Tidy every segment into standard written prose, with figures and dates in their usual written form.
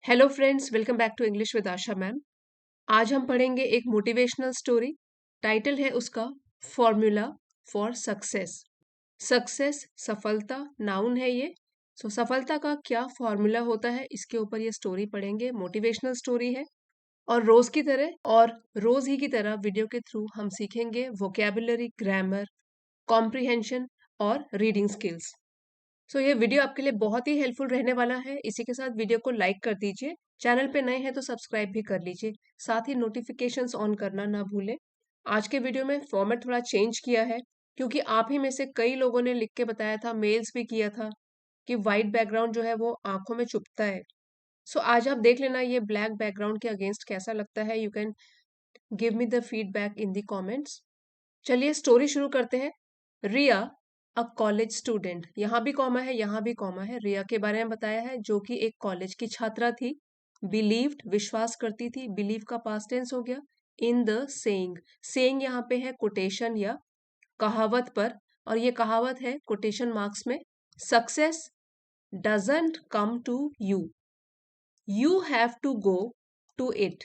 Hello friends, welcome back to English with Asha ma'am. आज हम पढ़ेंगे एक मोटिवेशनल स्टोरी। टाइटल है उसका फॉर्मूला फॉर सक्सेस। सक्सेस सफलता नाउन है ये। सफलता का क्या फॉर्मूला होता है, इसके ऊपर ये स्टोरी पढ़ेंगे। मोटिवेशनल स्टोरी है और रोज ही की तरह वीडियो के थ्रू हम सीखेंगे वोकैबुलरी, ग्रामर, कॉम्प्रिहेंशन और रीडिंग स्किल्स। ये वीडियो आपके लिए बहुत ही हेल्पफुल रहने वाला है। इसी के साथ वीडियो को लाइक कर दीजिए। चैनल पे नए हैं तो सब्सक्राइब भी कर लीजिए। साथ ही नोटिफिकेशंस ऑन करना ना भूलें। आज के वीडियो में फॉर्मेट थोड़ा चेंज किया है, क्योंकि आप ही में से कई लोगों ने लिख के बताया था, मेल्स भी किया था कि वाइट बैकग्राउंड जो है वो आंखों में चुभता है। आज आप देख लेना ये ब्लैक बैकग्राउंड के अगेंस्ट कैसा लगता है। You can give me the feedback in the comments. चलिए स्टोरी शुरू करते हैं। रिया अ कॉलेज स्टूडेंट, यहाँ भी कॉमा है, यहाँ भी कॉमा है। रिया के बारे में बताया है, जो कि एक कॉलेज की छात्रा थी। बिलीव्ड विश्वास करती थी, बिलीव का पास्ट टेंस हो गया। इन द सेइंग, सेइंग यहाँ पे है कोटेशन या कहावत पर, और ये कहावत है कोटेशन मार्क्स में। Success doesn't come to you, you have to go to it.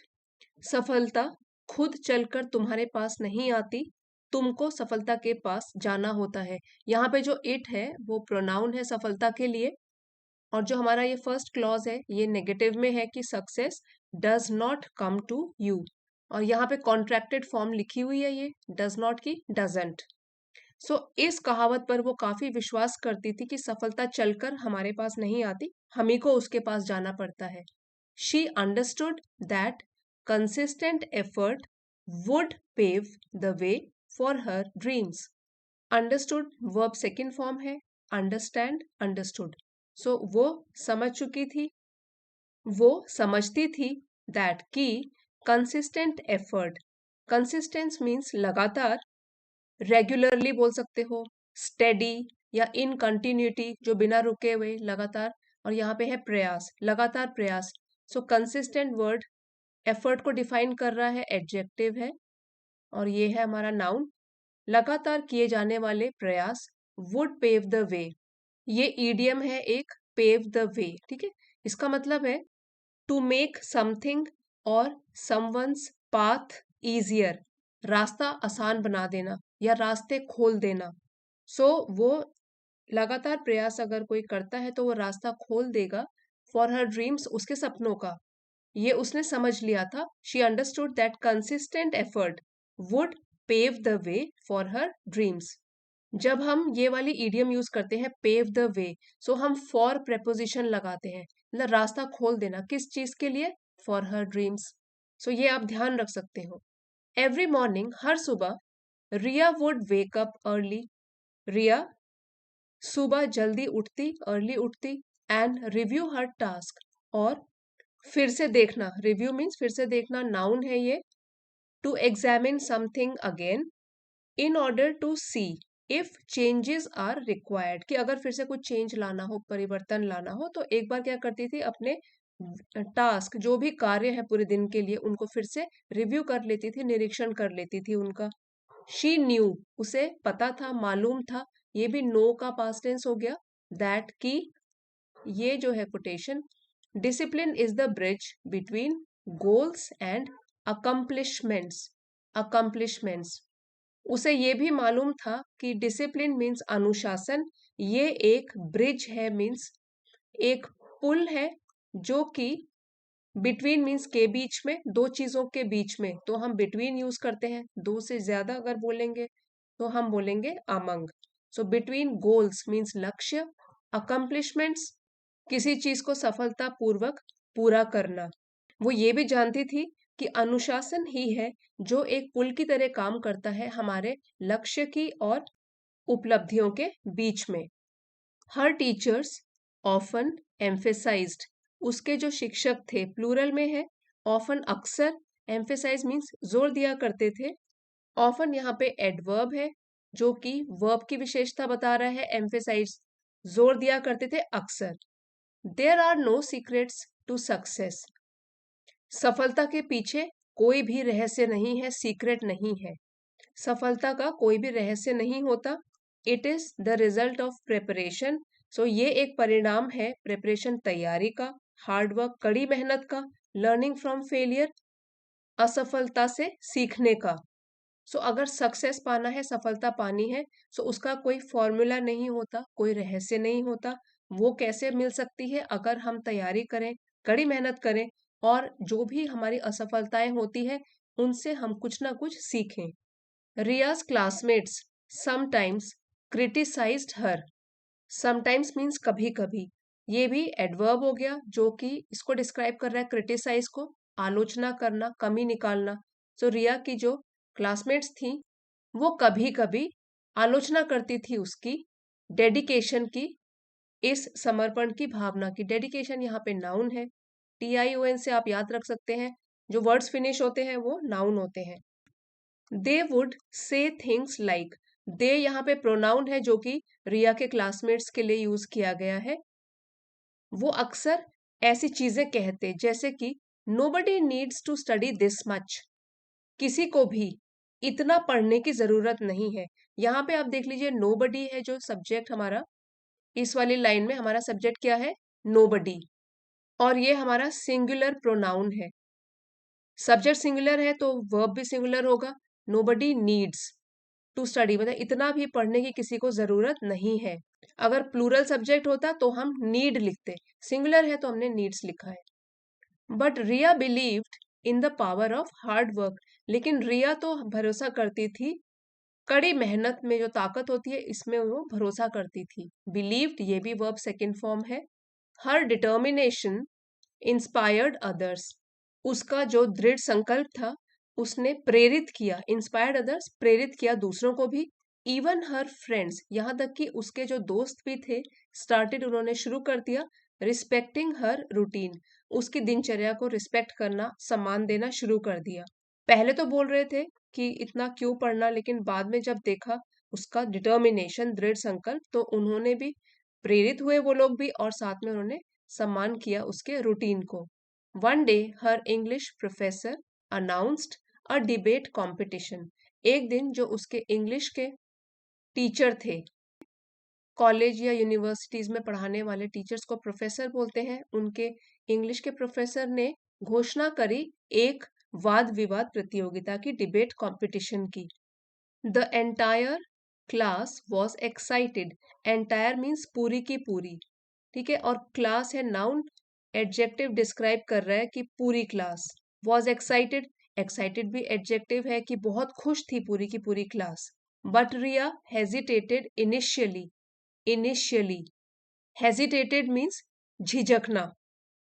सफलता खुद चलकर तुम्हारे पास नहीं आती, तुमको सफलता के पास जाना होता है। यहाँ पे जो इट है वो प्रोनाउन है सफलता के लिए, और जो हमारा ये फर्स्ट क्लॉज है ये नेगेटिव में है कि success does not come to you, और यहाँ पे कॉन्ट्रैक्टेड फॉर्म लिखी हुई है, ये डज नॉट की डजंट। इस कहावत पर वो काफी विश्वास करती थी कि सफलता चलकर हमारे पास नहीं आती, हम ही को उसके पास जाना पड़ता है। She understood that consistent effort would pave the way for her dreams. Understood verb second form है, understand, understood. वो समझ चुकी थी, वो समझती थी that कि consistent effort, consistence means लगातार, रेगुलरली बोल सकते हो, स्टेडी या इन कंटिन्यूटी जो बिना रुके हुए लगातार, और यहाँ पे है प्रयास, लगातार प्रयास। कंसिस्टेंट वर्ड एफर्ट को डिफाइन कर रहा है, एडजेक्टिव है, और ये है हमारा नाउन। लगातार किए जाने वाले प्रयास वुड पेव द वे, ये ईडियम है एक, पेव द वे, ठीक है। इसका मतलब है टू मेक समथिंग और समवंस पाथ इजियर, रास्ता आसान बना देना या रास्ते खोल देना। वो लगातार प्रयास अगर कोई करता है तो वो रास्ता खोल देगा फॉर हर ड्रीम्स, उसके सपनों का। ये उसने समझ लिया था। She understood that consistent effort would pave the way for her dreams. जब हम ये वाली इडियम यूज करते हैं पेव द वे, हम फॉर प्रेपोजिशन लगाते हैं, मतलब रास्ता खोल देना, किस चीज के लिए, फॉर हर ड्रीम्स। ये आप ध्यान रख सकते हो। एवरी मॉर्निंग, हर सुबह, रिया वुड वेक अप अर्ली, रिया सुबह जल्दी उठती, अर्ली उठती, एंड रिव्यू हर टास्क, और फिर से देखना, रिव्यू मीन्स फिर से देखना, नाउन है ये। To examine something again in order to see if changes are required, कि अगर फिर से कुछ चेंज लाना हो, परिवर्तन लाना हो, तो एक बार क्या करती थी, अपने टास्क जो भी कार्य है पूरे दिन के लिए उनको फिर से रिव्यू कर लेती थी, निरीक्षण कर लेती थी उनका। शी न्यू, उसे पता था, मालूम था, ये भी नो का पास्ट टेंस हो गया। दैट की, ये जो है quotation, discipline is the bridge between goals and accomplishments, accomplishments. उसे ये भी मालूम था कि डिसिप्लिन मीन्स अनुशासन, ये एक ब्रिज है, मीन्स एक पुल है, जो कि बिटवीन मीन्स के बीच में, दो चीजों के बीच में, तो हम बिटवीन यूज करते हैं। दो से ज्यादा अगर बोलेंगे तो हम बोलेंगे अमंग। बिटवीन गोल्स मीन्स लक्ष्य, अकम्प्लिशमेंट्स किसी चीज को सफलता पूर्वक पूरा करना। वो ये भी जानती थी कि अनुशासन ही है जो एक पुल की तरह काम करता है हमारे लक्ष्य की और उपलब्धियों के बीच में। हर टीचर्स ऑफन एम्फेसाइज्ड, उसके जो शिक्षक थे, प्लूरल में है, ऑफन अक्सर, एम्फेसाइज मीन्स जोर दिया करते थे। ऑफन यहाँ पे एडवर्ब है जो कि वर्ब की विशेषता बता रहा है, एम्फेसाइज जोर दिया करते थे अक्सर। There are no secrets to success, सफलता के पीछे कोई भी रहस्य नहीं है, सीक्रेट नहीं है, सफलता का कोई भी रहस्य नहीं होता। It is the result of preparation, ये एक परिणाम है प्रिपरेशन, तैयारी का, हार्ड वर्क कड़ी मेहनत का, लर्निंग फ्रॉम फेलियर असफलता से सीखने का। सो अगर सक्सेस पाना है, सफलता पानी है, सो उसका कोई फॉर्मूला नहीं होता, कोई रहस्य नहीं होता। वो कैसे मिल सकती है? अगर हम तैयारी करें, कड़ी मेहनत करें और जो भी हमारी असफलताएं होती है उनसे हम कुछ ना कुछ सीखें। रियाज क्लासमेट्स समटाइम्स क्रिटिसाइज्ड हर। समटाइम्स मीन्स कभी कभी। ये भी एडवर्ब हो गया जो कि इसको डिस्क्राइब कर रहा है, क्रिटिसाइज को, आलोचना करना, कमी निकालना। सो रिया की जो क्लासमेट्स थी वो कभी कभी आलोचना करती थी उसकी डेडिकेशन की, इस समर्पण की भावना की। डेडिकेशन यहाँ पे नाउन है, TION से आप याद रख सकते हैं। जो वर्ड्स फिनिश होते हैं वो नाउन होते हैं। They would say things like, they यहाँ पे प्रोनाउन है जो कि रिया के क्लासमेट्स के लिए यूज किया गया है। वो अक्सर ऐसी चीजें कहते जैसे कि nobody needs to study this much, किसी को भी इतना पढ़ने की जरूरत नहीं है। यहाँ पे आप देख लीजिए नोबडी है जो सब्जेक्ट हमारा, इस वाली लाइन में हमारा सब्जेक्ट क्या है? नोबडी। और ये हमारा सिंगुलर प्रोनाउन है। सब्जेक्ट सिंगुलर है तो वर्ब भी सिंगुलर होगा। नोबडी नीड्स टू स्टडी मतलब इतना भी पढ़ने की किसी को जरूरत नहीं है। अगर प्लूरल सब्जेक्ट होता तो हम नीड लिखते, सिंगुलर है तो हमने नीड्स लिखा है। But Riya believed in the power of hard work, लेकिन रिया तो भरोसा करती थी, कड़ी मेहनत में जो ताकत होती है इसमें वो भरोसा करती थी। बिलीव्ड ये भी वर्ब सेकंड फॉर्म है। हर डिटर्मिनेशन इंस्पायर्ड अदर्स, उसका जो दृढ़ संकल्प था उसने प्रेरित किया, इंस्पायर्ड अदर्स प्रेरित किया दूसरों को भी। इवन हर फ्रेंड्स, यहाँ तक कि उसके जो दोस्त भी थे, स्टार्टेड उन्होंने शुरू कर दिया रिस्पेक्टिंग हर रूटीन, उसकी दिनचर्या को रिस्पेक्ट करना, सम्मान देना शुरू कर दिया। पहले तो बोल रहे थे कि इतना क्यों पढ़ना, लेकिन बाद में जब देखा उसका डिटर्मिनेशन, दृढ़ संकल्प, तो उन्होंने भी प्रेरित हुए वो लोग भी, और साथ में उन्होंने सम्मान किया उसके रूटीन को। One day her English professor announced a debate competition, एक दिन जो उसके इंग्लिश के टीचर थे, कॉलेज या यूनिवर्सिटीज में पढ़ाने वाले टीचर्स को प्रोफेसर बोलते हैं, उनके इंग्लिश के प्रोफेसर ने घोषणा करी एक वाद विवाद प्रतियोगिता की, डिबेट कंपटीशन की। The entire class was excited, entire means पूरी की पूरी, ठीक है, और क्लास है नाउन, एडजेक्टिव डिस्क्राइब कर रहा है कि पूरी क्लास। वॉज एक्साइटेड, एक्साइटेड भी एडजेक्टिव है कि बहुत खुश थी पूरी की पूरी class. But Riya hesitated initially, initially hesitated means झिझकना,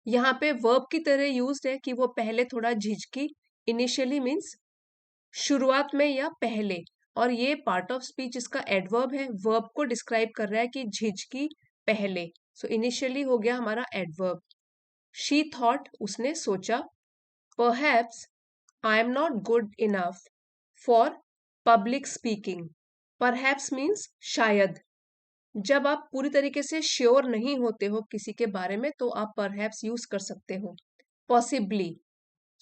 यहाँ पे वर्ब की तरह यूज्ड है कि वो पहले थोड़ा झिझकी। इनिशियली मीन्स शुरुआत में या पहले, और ये पार्ट ऑफ स्पीच इसका एडवर्ब है, वर्ब को डिस्क्राइब कर रहा है कि झिझकी पहले। सो इनिशियली हो गया हमारा एडवर्ब। शी थॉट, उसने सोचा, perhaps I am not good enough for public speaking. Perhaps means शायद। जब आप पूरी तरीके से श्योर नहीं होते हो किसी के बारे में तो आप परहैप्स यूज कर सकते हो। पॉसिबली,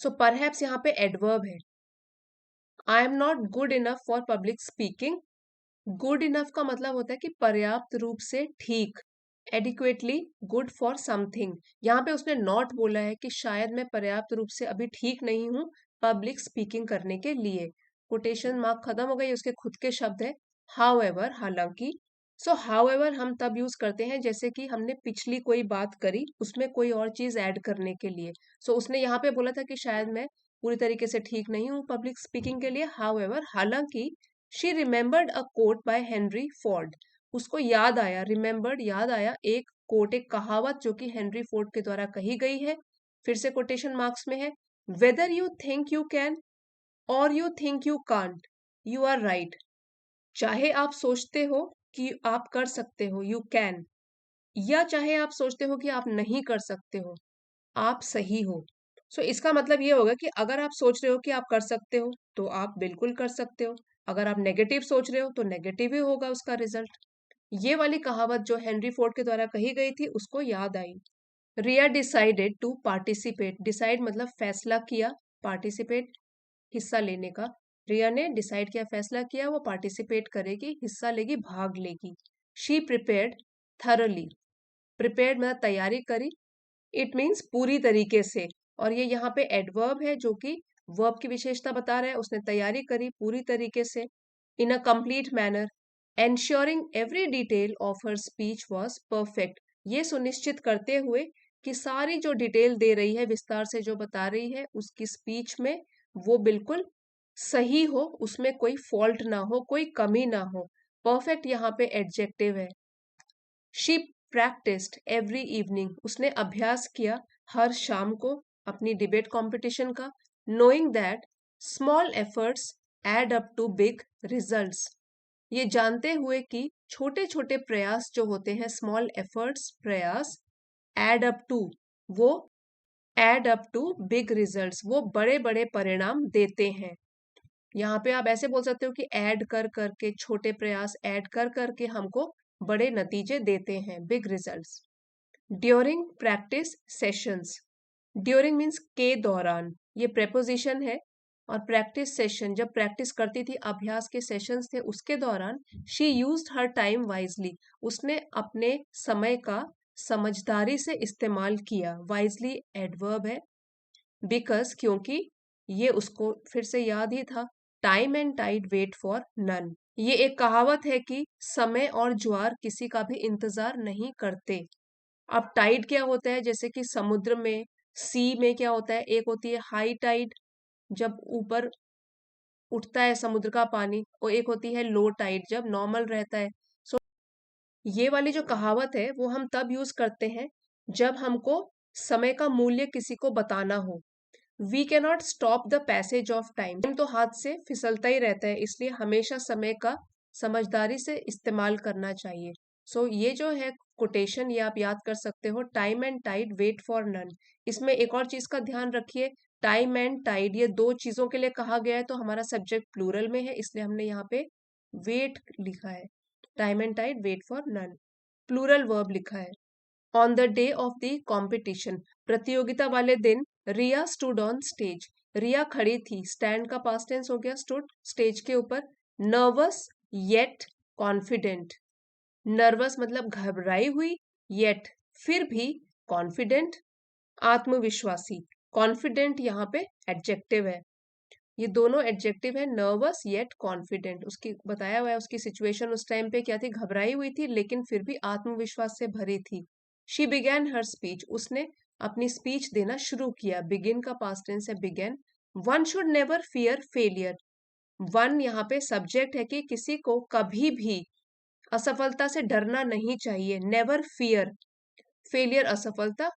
सो परहैप्स यहाँ पे एडवर्ब है। I am not good enough for public speaking, good enough का मतलब होता है कि पर्याप्त रूप से ठीक, एडिक्वेटली गुड फॉर समथिंग। यहाँ पे उसने नॉट बोला है कि शायद मैं पर्याप्त रूप से अभी ठीक नहीं हूँ पब्लिक स्पीकिंग करने के लिए। कोटेशन मार्क खत्म हो गई, उसके खुद के शब्द है हाउएवर, हालांकि। सो हाउएवर हम तब यूज करते हैं जैसे कि हमने पिछली कोई बात करी उसमें कोई और चीज ऐड करने के लिए। सो उसने यहाँ पे बोला था कि शायद मैं पूरी तरीके से ठीक नहीं हूँ पब्लिक स्पीकिंग के लिए, हाउएवर, हालांकि। She remembered a quote by Henry Ford, उसको याद आया, रिमेम्बर्ड याद आया, एक कोट, एक कहावत जो कि हेनरी फोर्ड के द्वारा कही गई है। फिर से कोटेशन मार्क्स में है, whether you think you can और you think you can't, you are right. चाहे आप सोचते हो कि आप कर सकते हो, यू कैन, या चाहे आप सोचते हो कि आप नहीं कर सकते हो, आप सही हो। सो इसका मतलब ये होगा कि अगर आप सोच रहे हो कि आप कर सकते हो तो आप बिल्कुल कर सकते हो, अगर आप नेगेटिव सोच रहे हो तो नेगेटिव ही होगा उसका रिजल्ट। ये वाली कहावत जो हेनरी फोर्ड के द्वारा कही गई थी उसको याद आई। रिया डिसाइडेड टू पार्टिसिपेट, डिसाइड मतलब फैसला किया, पार्टिसिपेट हिस्सा लेने का। रिया ने डिसाइड किया, फैसला किया, वो पार्टिसिपेट करेगी, हिस्सा लेगी, भाग लेगी। शी प्रिपेयर्ड थरली, प्रिपेयर्ड मतलब तैयारी करी, इट मीन्स पूरी तरीके से, और ये यहाँ पे एडवर्ब है जो कि वर्ब की विशेषता बता रहा है। उसने तैयारी करी पूरी तरीके से, in a complete manner, ensuring every detail of her speech was perfect. ये सुनिश्चित करते हुए कि सारी जो डिटेल दे रही है, विस्तार से जो बता रही है उसकी स्पीच में, वो बिल्कुल सही हो, उसमें कोई फॉल्ट ना हो, कोई कमी ना हो। परफेक्ट यहाँ पे एडजेक्टिव है। शी प्रैक्टिस्ड एवरी इवनिंग, उसने अभ्यास किया हर शाम को अपनी डिबेट कंपटीशन का। Knowing that small efforts add up to big results, ये जानते हुए कि छोटे छोटे प्रयास जो होते हैं, स्मॉल एफर्ट्स प्रयास, एड अप टू, वो add up to big results, वो बड़े बड़े परिणाम देते हैं। यहाँ पे आप ऐसे बोल सकते हो कि ऐड कर करके, छोटे प्रयास ऐड कर करके हमको बड़े नतीजे देते हैं, big results. During practice sessions, during means के दौरान, ये प्रेपोजिशन है। और प्रैक्टिस सेशन, जब प्रैक्टिस करती थी, अभ्यास के सेशंस थे, उसके दौरान she used her time wisely, उसने अपने समय का समझदारी से इस्तेमाल किया। वाइजली एडवर्ब है, बिकॉज क्योंकि ये उसको फिर से याद ही था, time and tide wait for none. ये एक कहावत है कि समय और ज्वार किसी का भी इंतजार नहीं करते। अब टाइड क्या होता है, जैसे कि समुद्र में, सी में क्या होता है, एक होती है हाई टाइड, जब ऊपर उठता है समुद्र का पानी, और एक होती है लो टाइड, जब नॉर्मल रहता है। सो ये वाली जो कहावत है वो हम तब यूज करते हैं जब हमको समय का मूल्य किसी को बताना हो। We cannot stop the passage of time, time तो हाथ से फिसलता ही रहता है, इसलिए हमेशा समय का समझदारी से इस्तेमाल करना चाहिए। सो ये जो है कोटेशन, ये आप याद कर सकते हो, time and tide wait for none. इसमें एक और चीज का ध्यान रखिए, टाइम एंड टाइड ये दो चीजों के लिए कहा गया है, तो हमारा सब्जेक्ट प्लूरल में है, इसलिए हमने यहाँ पे वेट लिखा है। Time and tide wait for none, plural verb लिखा है। On the day of the competition, प्रतियोगिता वाले दिन, Riya stood on stage, Riya खड़ी थी, स्टैंड का पास्ट टेंस हो गया स्टूड, स्टेज के ऊपर। नर्वस येट कॉन्फिडेंट, नर्वस मतलब घबराई हुई, येट फिर भी, कॉन्फिडेंट आत्मविश्वासी। कॉन्फिडेंट यहाँ पे एडजेक्टिव है, ये दोनों एडजेक्टिव है, नर्वस येट कॉन्फिडेंट। उसकी बताया हुआ है उसकी सिचुएशन उस टाइम पे क्या थी, घबराई हुई थी लेकिन फिर भी आत्मविश्वास से भरी थी। शी बिगैन हर स्पीच, उसने अपनी स्पीच देना शुरू किया। बिगिन का पास्ट टेंस है began. One should never fear failure, one यहाँ पे सब्जेक्ट है कि किसी को कभी भी असफलता से डरना नहीं चाहिए। नेवर फियर, फेलियर असफलता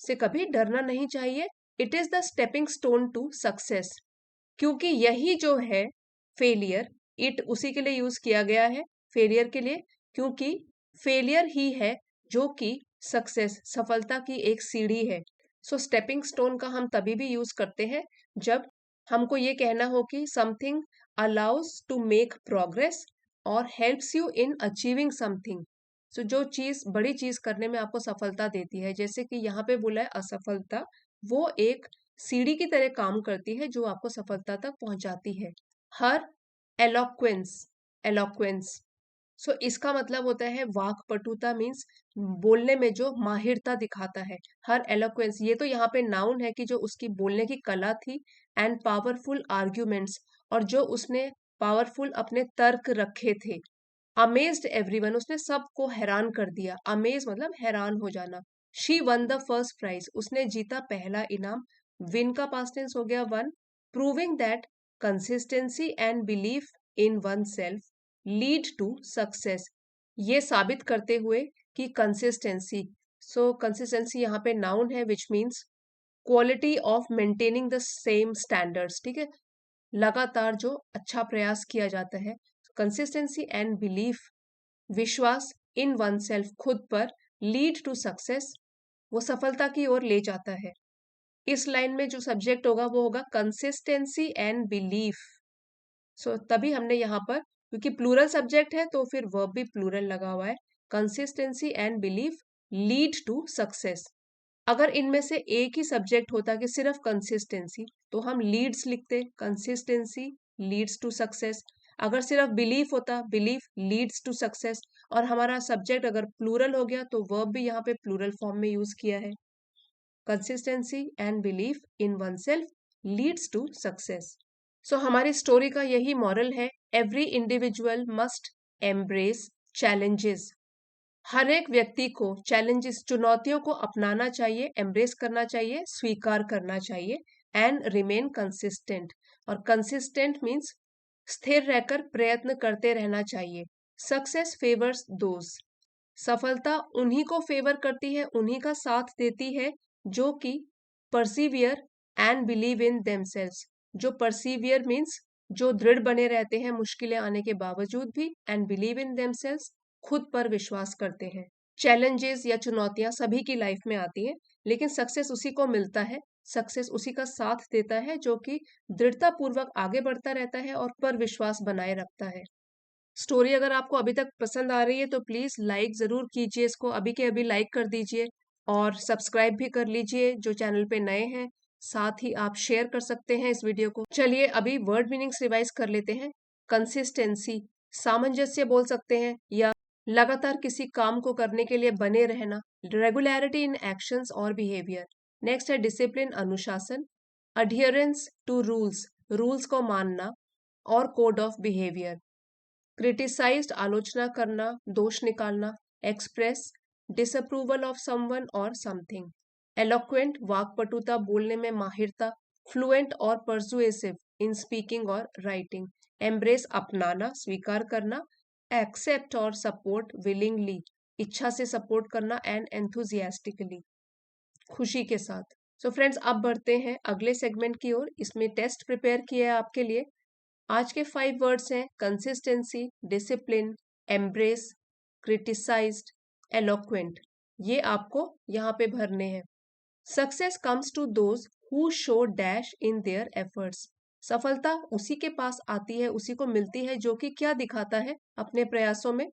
से कभी डरना नहीं चाहिए। It is the stepping stone to success, क्योंकि यही जो है फेलियर, इट उसी के लिए यूज किया गया है, फेलियर के लिए, क्योंकि फेलियर ही है जो कि सक्सेस, सफलता की एक सीढ़ी है। सो स्टेपिंग स्टोन का हम तभी भी यूज करते हैं जब हमको ये कहना हो कि something allows to make progress और helps you in achieving something. So जो चीज, बड़ी चीज करने में आपको सफलता देती है, जैसे कि यहाँ पे बोला है असफलता, वो एक सीढ़ी की तरह काम करती है जो आपको सफलता तक पहुंचाती है। हर एलोक्वेंस, एलोक्वेंस, सो इसका मतलब होता है वाक्पटुता, मीन्स बोलने में जो माहिरता दिखाता है। हर एलोक्वेंस, ये तो यहाँ पे नाउन है कि जो उसकी बोलने की कला थी। एंड पावरफुल आर्ग्यूमेंट्स, और जो उसने पावरफुल अपने तर्क रखे थे। अमेज्ड एवरीवन, उसने सबको हैरान कर दिया। अमेज मतलब हैरान हो जाना। She won the first prize, उसने जीता पहला इनाम। विन का पास्ट टेंस हो गया won. Proving that consistency and belief in oneself lead to success, ये साबित करते हुए कि कंसिस्टेंसी, सो कंसिस्टेंसी यहाँ पे नाउन है which means quality of maintaining the same standards, ठीक है, लगातार जो अच्छा प्रयास किया जाता है। कंसिस्टेंसी एंड बिलीफ, विश्वास, इन वन सेल्फ, खुद पर, लीड टू सक्सेस, वो सफलता की ओर ले जाता है। इस लाइन में जो सब्जेक्ट होगा वो होगा कंसिस्टेंसी एंड बिलीफ। सो तभी हमने यहाँ पर, क्योंकि प्लूरल सब्जेक्ट है तो फिर वर्ब भी प्लूरल लगा हुआ है। Consistency and belief lead to success. अगर इनमें से एक ही सब्जेक्ट होता कि सिर्फ कंसिस्टेंसी, तो हम लीड्स लिखते, कंसिस्टेंसी लीड्स टू सक्सेस। अगर सिर्फ बिलीफ होता, बिलीफ लीड्स टू सक्सेस। और हमारा सब्जेक्ट अगर प्लूरल हो गया तो वर्ब भी यहाँ पे प्लूरल फॉर्म में यूज किया है। Consistency and belief in oneself leads to success. So हमारी स्टोरी का यही मॉरल है, every individual must embrace challenges. हर एक व्यक्ति को चैलेंजेस, चुनौतियों को अपनाना चाहिए, एम्ब्रेस करना चाहिए, स्वीकार करना चाहिए एंड रिमेन कंसिस्टेंट। और कंसिस्टेंट मीन्स स्थिर रहकर प्रयत्न करते रहना चाहिए। सक्सेस फेवर्स दोज, सफलता उन्हीं को फेवर करती है, उन्हीं का साथ देती है जो कि persevere and believe in themselves. जो परसिवियर मीन्स जो दृढ़ बने रहते हैं मुश्किलें आने के बावजूद भी, एंड बिलीव इन देमसेल्व्स खुद पर विश्वास करते हैं। चैलेंजेस या चुनौतियां सभी की लाइफ में आती हैं, लेकिन सक्सेस उसी को मिलता है, सक्सेस उसी का साथ देता है जो कि दृढ़ता पूर्वक आगे बढ़ता रहता है और पर विश्वास बनाए रखता है। स्टोरी अगर आपको अभी तक पसंद आ रही है तो प्लीज लाइक जरूर कीजिए, इसको अभी के अभी लाइक कर दीजिए और सब्सक्राइब भी कर लीजिए जो चैनल पे नए हैं। साथ ही आप शेयर कर सकते हैं इस वीडियो को। चलिए अभी वर्ड मीनिंग्स रिवाइज कर लेते हैं। कंसिस्टेंसी, सामंजस्य बोल सकते हैं या लगातार किसी काम को करने के लिए बने रहना, रेगुलरिटी इन एक्शंस और बिहेवियर। नेक्स्ट है डिसिप्लिन, अनुशासन, अडियरेंस टू रूल्स, रूल्स को मानना और कोड ऑफ बिहेवियर। क्रिटिसाइज्ड, आलोचना करना, दोष निकालना। एक्सप्रेस, डिसअप्रूवल ऑफ समवन और समथिंग। एलोक्वेंट, वाक्पटुता, बोलने में माहिरता। फ्लुएंट और परसुएसिव इन स्पीकिंग और राइटिंग। एम्ब्रेस, अपनाना, स्वीकार करना। एक्सेप्ट और सपोर्ट, विलिंगली, इच्छा से सपोर्ट करना एंड एंथुजियास्टिकली, खुशी के साथ। सो फ्रेंड्स, अब बढ़ते हैं अगले सेगमेंट की ओर। इसमें टेस्ट प्रिपेयर किया है आपके लिए। आज के 5 वर्ड्स हैं consistency, discipline, embrace, criticized, eloquent. ये आपको यहाँ पे भरने हैं। Success comes to those who show dash in their efforts, सफलता उसी के पास आती है, उसी को मिलती है जो कि क्या दिखाता है अपने प्रयासों में।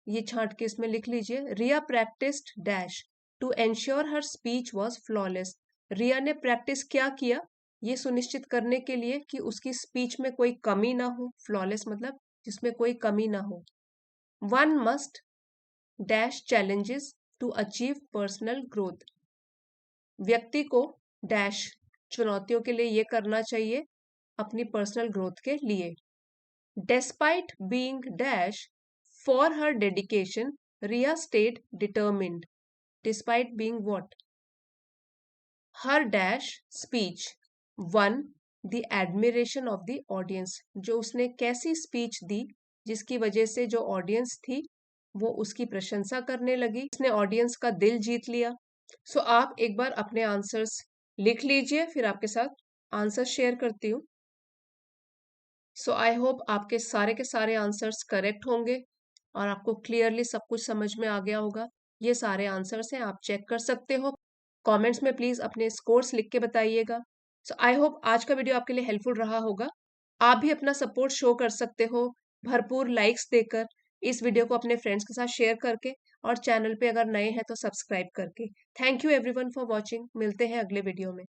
ये छांट के इसमें लिख लीजिए। Riya practised dash to ensure her speech was flawless, Riya ने प्रैक्टिस क्या किया ये सुनिश्चित करने के लिए कि उसकी स्पीच में कोई कमी ना हो, फ्लॉलेस मतलब जिसमें कोई कमी ना हो। One must dash challenges to achieve personal growth, व्यक्ति को डैश चुनौतियों के लिए ये करना चाहिए अपनी पर्सनल ग्रोथ के लिए। Despite being dash for her dedication, Riya stayed determined, despite being what, her dash speech won the admiration of the audience, जो उसने कैसी स्पीच दी जिसकी वजह से जो ऑडियंस थी वो उसकी प्रशंसा करने लगी, उसने ऑडियंस का दिल जीत लिया। सो आप एक बार अपने आंसर्स लिख लीजिए, फिर आपके साथ आंसर शेयर करती हूँ। सो आई होप आपके सारे के सारे आंसर्स करेक्ट होंगे और आपको क्लियरली सब कुछ समझ में आ गया होगा। ये सारे आंसर्स हैं, आप चेक कर सकते हो। कमेंट्स में प्लीज अपने स्कोर्स लिख के बताइएगा। सो आई होप आज का वीडियो आपके लिए हेल्पफुल रहा होगा। आप भी अपना सपोर्ट शो कर सकते हो भरपूर लाइक्स देकर, इस वीडियो को अपने फ्रेंड्स के साथ शेयर करके और चैनल पे अगर नए हैं तो सब्सक्राइब करके। Thank you everyone for watching, मिलते हैं अगले वीडियो में।